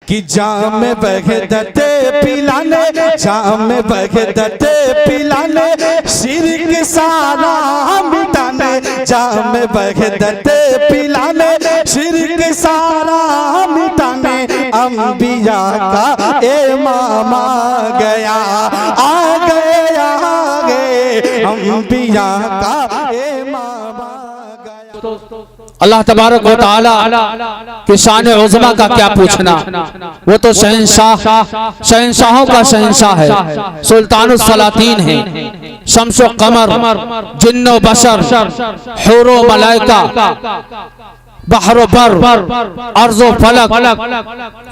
कि जाम वहदत पिलाने, जाम वहदत पिलाने, शिरक सारा मिटाने, जाम वहदत पिलाने, शिरक सारा मिटाने, अंबिया का इमाम आ गया, आ गए अंबिया का इमाम आ गया। अल्लाह तबारक व तआला की शान उज़्मा का क्या पूछना, वो तो शहंशाहों का शहंशाह है, सुल्तानुस सलातीन है, शम्सो कमर, जिन्नो बशर, हुरो मलाइका, बहरो बर, अर्ज़ो फलक,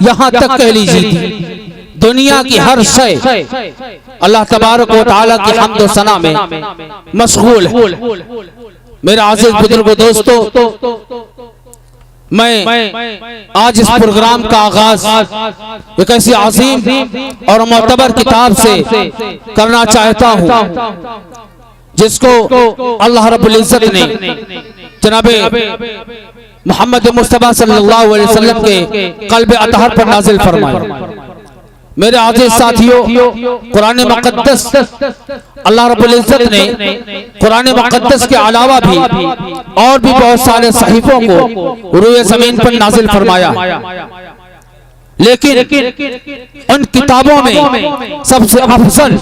यहाँ तक कह लीजिए दुनिया की हर शय अल्लाह तबारक व तआला की हम्द व सना में मशगूल है। मेरे आज़ीज़ बुजुर्गों दोस्तों, मैं आज इस प्रोग्राम का आगाज एक ऐसी अजीम और मोतबर किताब से करना चाहता हूँ जिसको अल्लाह रब्बुल इज़्ज़त ने जनाबे मोहम्मद मुस्तफ़ा सल्लल्लाहु अलैहि वसल्लम के क़ल्ब अतहर पर नाजिल फरमाया। मेरे आज़ीज़ साथियों, कुरान मुक़द्दस अल्लाह रब्बुल इज़्ज़त ने कुरान मुक़द्दस के अलावा भी और भी बहुत सारे सहीफों को रूए ज़मीन पर नाजिल फरमाया, लेकिन उन किताबों में सबसे अफजल,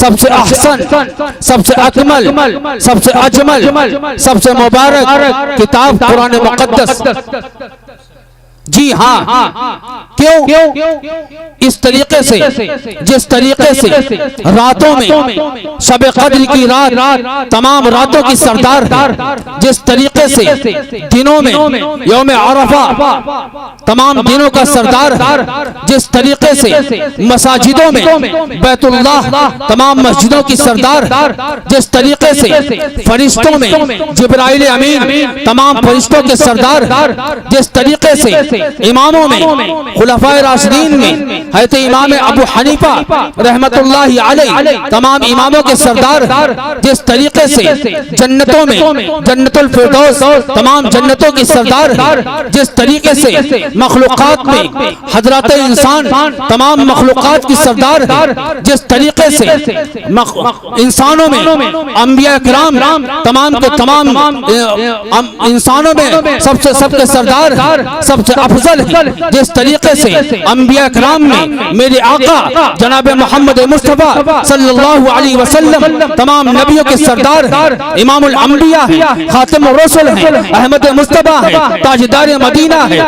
सबसे अहसन, सबसे अकमल, सबसे अजमल, सबसे मुबारक किताब कुरान मुक़द्दस। जी हाँ, क्यों? इस तरीके से, जिस तरीके से रातों में शब क़द्र की रात तमाम रातों की सरदार है, जिस तरीके से दिनों में यौम अरफा तमाम दिनों का सरदार है, जिस तरीके से मसाजिदों में बैतुल्लाह तमाम मस्जिदों की सरदार है, जिस तरीके से फरिश्तों में जिब्राइल अमीन तमाम फरिश्तों के सरदार है, जिस तरीके से इमामों में खुलफाए राशिदीन में हज़रत इमाम अबू हनीफा रहमतुल्लाहि अलैहि तमाम इमामों के सरदार, जिस तरीके से जन्नतों में जन्नतुल फिरदौस तमाम जन्नतों की सरदार, जिस तरीके से मखलूक़ात में हज़रत इंसान तमाम मखलूक़ात की सरदार, जिस तरीके से इंसानों में अंबिया किराम तमाम के तमाम इंसानों में सबके सरदार, सबसे अफजल है, जिस तरीके से अंबिया किराम में मेरे आका जनाब मोहम्मद मुस्तफ़ा सल्लल्लाहु अलैहि वसल्लम तमाम नबियों के सरदार है, इमामुल अंबिया है, खातिमुर रसूल है, अहमद मुस्तफ़ा है, ताजदार मदीना है,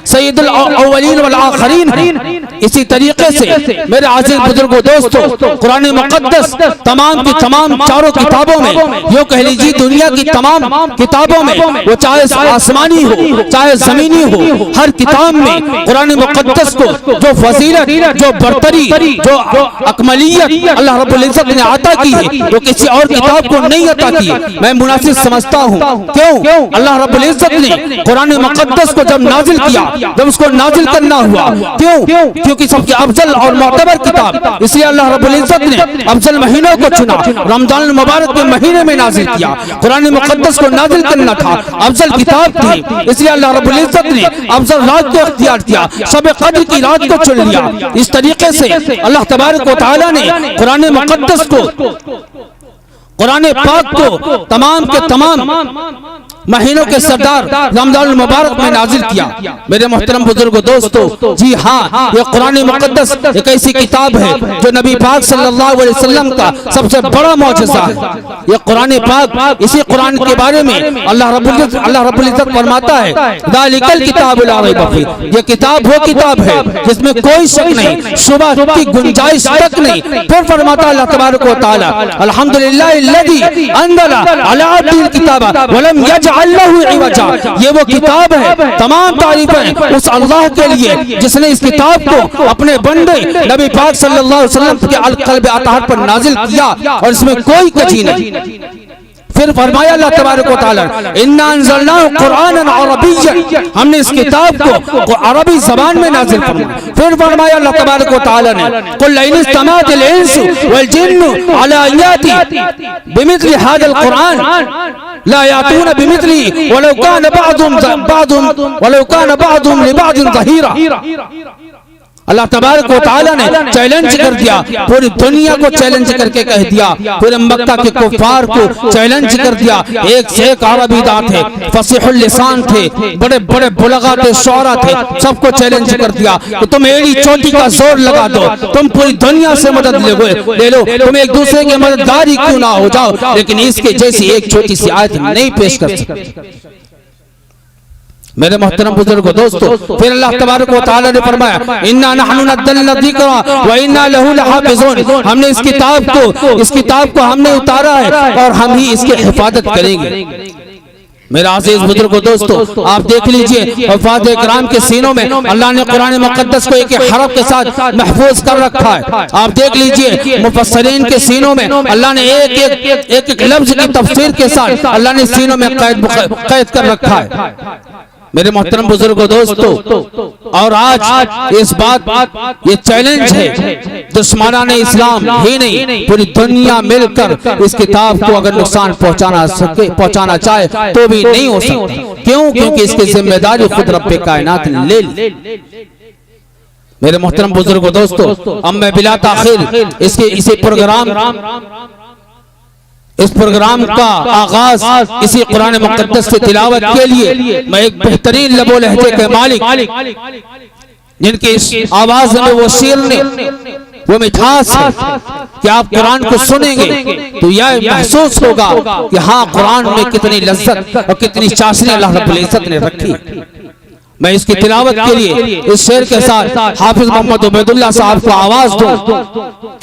सैयदुल अव्वलीन वल आखिरीन है। इसी तरीके से मेरे आज़ीज़ बुजुर्गों दोस्तों, कुरान मुक़द्दस तमाम की तमाम चारों किताबों में, यूँ कह लीजिए दुनिया की तमाम किताबों में, वो चाहे आसमानी हो चाहे जमीनी हो, हर किताब में कुरान मुक़द्दस को जो फजीलत, जो बरतरी, जो अकमलियत अल्लाह रब्बुल इज़्ज़त ने अता की है, वो किसी और किताब को नहीं अता की है। मैं मुनासिब समझता हूँ। क्यों? अल्लाह रब्बुल इज़्ज़त ने कुरान मुक़द्दस को जब नाजिल किया, जब उसको नाजिल करना हुआ, क्यों? क्योंकि सबसे अफजल और मोतबर किताब, इसलिए अल्लाह रब्बुल इज़्ज़त ने अफजल महीनों को चुना, रमजान मुबारक के महीने में नाजिल किया। कुरान मुक़द्दस को नाजिल करना था, अफजल किताब थी, इसलिए अल्लाह रब्बुल इज़्ज़त ने अफजल रात को इख्तियार किया, शब क़द्र की रात को चुन लिया। इस तरीके से अल्लाह तबारक व तआला ने कुरान मुक़द्दस को, कुरान पाक को तमाम के तमाम महीनों के सरदार रमजान मुबारक में नाजिल किया। मेरे मोहतरम बुजुर्गों दोस्तों, जी हाँ, ये कुरान मुक़द्दस एक ऐसी किताब है जो नबी पाक सल्लल्लाहु अलैहि वसल्लम का सबसे बड़ा मौजज़ा है। ये कुरान पाक, इसी कुरान के बारे में अल्लाह रब्बुल इज़्ज़त फरमाता है, ज़ालिकल किताबु ला रैब फीह, ये किताब वो किताब है जिसमें कोई शक नहीं, शुबह की गुंजाइश तक नहीं। फिर फरमाता अल्लाह तबारक व तआला, अल्हम्दुलिल्लाहिल्लज़ी अंज़ला अला अब्दिल किताब व लम यजअल लहू इवजा, ये वो किताब है, तमाम तारीफें उस अल्लाह के लिए जिसने इस किताब को अपने बंदे नबी पाक सल्लल्लाहु अलैहि वसल्लम के क़ल्ब अतहर पर नाजिल किया और इसमें कोई कजी नहीं। फिर फरमाया अल्लाह तबारक व तआला, इन्ना अंज़लनाहु कुरआनन अरबिय्यन, हमने इस किताब को अरबी ज़बान में नाज़िल फरमाया। फिर फरमाया अल्लाह तबारक व तआला ने, कुल इन इस्तमाअतिल इंसु वल जिन्नु अला अन याती बिमिथ्लि हाज़ल कुरआन ला यातून बिमिथ्लिही वलौ कान बअदुहुम लिबअदिन ज़हीरा। अल्लाह तबारक व तआला ने चैलेंज कर दिया, पूरी दुनिया को चैलेंज करके कह दिया, पूरे मक्का के कुफार को चैलेंज कर दिया। एक से एक अरबी दां थे, फसीहुल लिसान थे, बड़े बड़े बुलगा थे, शौरा थे, सबको चैलेंज कर दिया कि तुम एड़ी चोटी का जोर लगा दो, तुम पूरी दुनिया से मदद ले लो, तुम एक दूसरे के मददगारी क्यों ना हो जाओ, लेकिन इसके जैसी एक छोटी सी आयत नहीं पेश कर सकते। मेरे मोहतरम बुजुर्गों दोस्तों, फिर अल्लाह तबारक व तआला ने फरमाया इन्ना नहनु नज़्ज़लना ज़िक्रा व इन्ना लहु लहाफ़िज़ून, हमने इस किताब को हमने उतारा है और हम ही इसकी हिफाजत करेंगे। मेरा अजीज बुजुर्गों दोस्तों, आप देख लीजिए वफ़ाद इकराम के सीनों में अल्लाह ने कुरान मुक़द्दस को एक हरफ के साथ महफूज कर रखा है। आप देख लीजिए मुफस्सिरीन के सीनों में अल्लाह ने एक लफ्ज की तफसीर के साथ अल्लाह ने सीनों में कैद कर रखा है। मेरे मोहतरम बुजुर्गों दोस्तों, और आज इस बात ये चैलेंज है, दुश्मनाने इस्लाम ही नहीं पूरी दुनिया मिलकर इस किताब को अगर नुकसान पहुंचाना चाहे तो भी नहीं हो सकता। क्यों? क्योंकि इसकी जिम्मेदारी खुद रब्बे कायनात ले ली। मेरे मोहतरम बुजुर्गों दोस्तों, अब मैं बिला ताखिर इस प्रोग्राम का आगाज इसी कुरान मुक़द्दस की तिलावत के लिए मैं एक बेहतरीन लबो लहजे के मालिक, जिनकी इस आवाज में वो शीरने, वो मिठास है कि आप कुरान को सुनेंगे तो यह महसूस होगा कि हाँ, कुरान में कितनी लज्जत और कितनी चाशनी अल्लाह रब्बुल इज्जत ने रखी। मैं इसकी तिलावत के लिए इस शेर के साथ हाफिज मोहम्मद उबैदुल्लाह साहब को आवाज दूं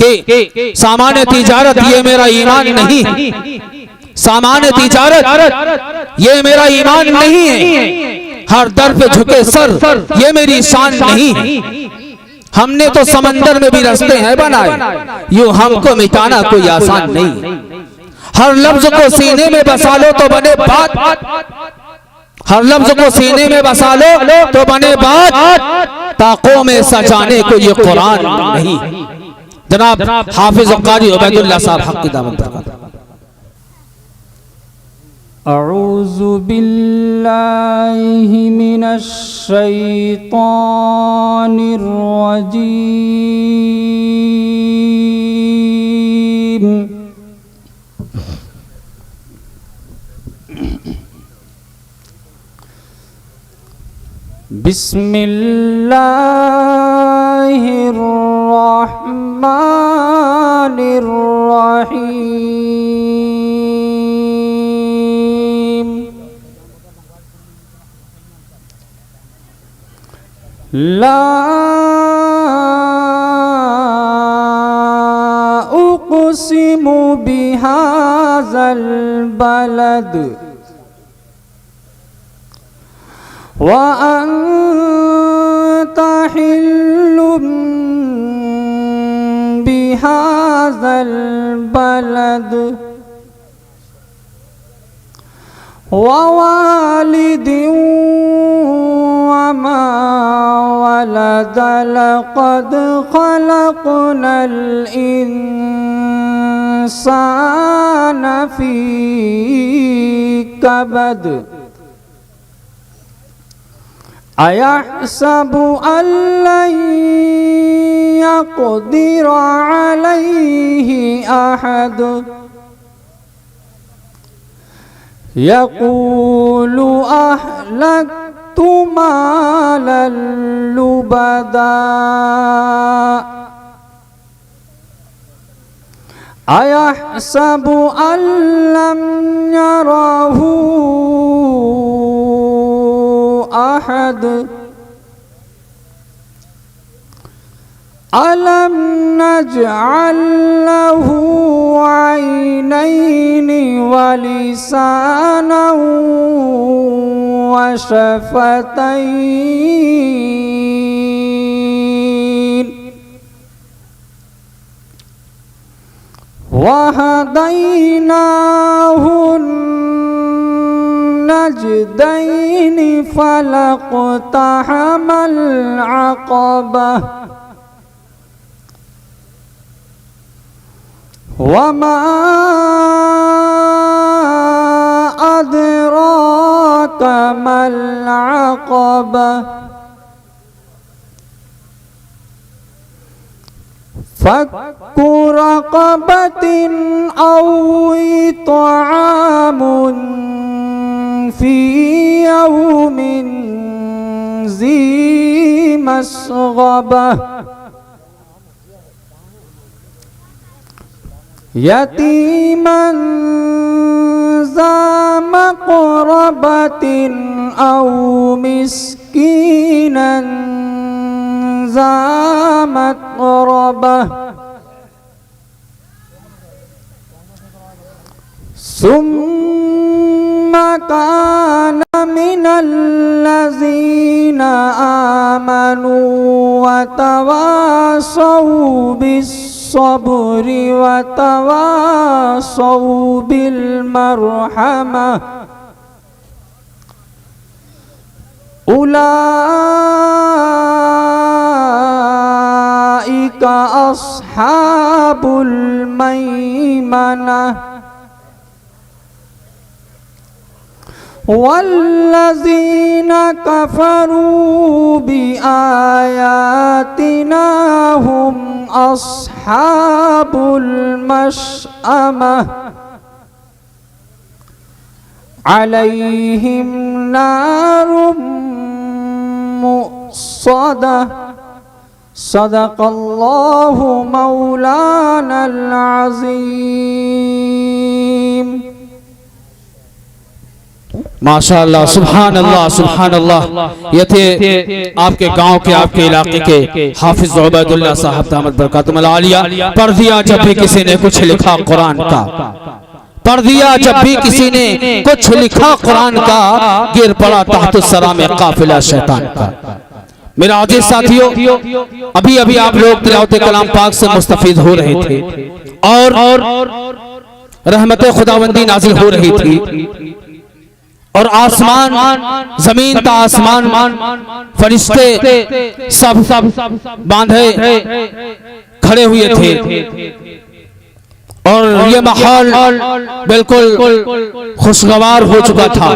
कि सामान्य तिजारत ये मेरा ईमान नहीं है, सामान्य तिजारत ये मेरा ईमान नहीं है, हर दर पे झुके सर ये मेरी शान नहीं है। हमने तो समंदर में भी रास्ते हैं बनाए, यूं हमको मिटाना कोई आसान नहीं। हर लफ्ज को सीने में बसा लो तो बने बात, हर लफ्ज को सीने में बसा लो तो बने बात, ताकों में सजाने को ये कुरान नहीं। जनाब हाफिज कारी उबैदुल्लाह साहब हक की दामत बरकत। अऊज़ु बिल्लाहि मिनश शैतानिर रजीम। बिस्मिल्लाहिर्रहमानिर्रहीम। ला उक़सिमु बिहाज़ल बलद व अन्त हिल्लुम बिहाज़ल बलद व वालिदिन व मा वलद लक़द ख़लक़नल इंसान फ़ी कबद अयहसबु अल्लन यक़दिर अलैहि अहद यक़ूलु अहलक्तु मालन लुबदा अयहसबु अल्लम यरहु अहद अलम नजअल लहू ऐनैनि व लिसानन व शफ़तैन व हदैनाहुन नजदैनि फलक़तहमल अक़बह वमा अदराक मल अक़बह फक्कु रक़बतिन औ इत्'आमुन फी यौमिन ज़ी मस्ग़बह यतीमन ज़ा मक़रबतिन औ मिस्कीनन ज़ा मत्रबह सुम्म कान मिनल्लज़ीना आमनू व तवासौ बिस्सब्रि व तवासौ बिल मरहमह उलाइका अस्हाबुल मैमनह वल्लज़ीना कफ़रू बिआयातिना हुम अस्हाबुल मशअमह अलैहिम नारुम मुक़्सदह सदक़ल्लाहु मौलानल अज़ीम। माशाअल्लाह, सुभान अल्लाह, सुभान अल्लाह। ये थे आपके गांव के, आपके इलाके के हाफिज उबैदुल्लाह साहब दामत बरकातुहुल आलिया। पढ़ दिया जब भी किसी ने कुछ लिखा कुरान का, पढ़ दिया जब भी किसी ने कुछ लिखा कुरान का, गिर पड़ा तहत सरा में काफिला शैतान का। मेरा आजिज़ साथियों, अभी अभी आप लोग तिलावत कलाम पाक से मुस्तफीद हो रहे थे और रहमत खुदावंदी नाजिल हो रही थी और आसमान जमीन ता आसमान फरिश्ते सब बांधे खड़े हुए थे और ये माहौल बिल्कुल खुशगवार हो चुका था।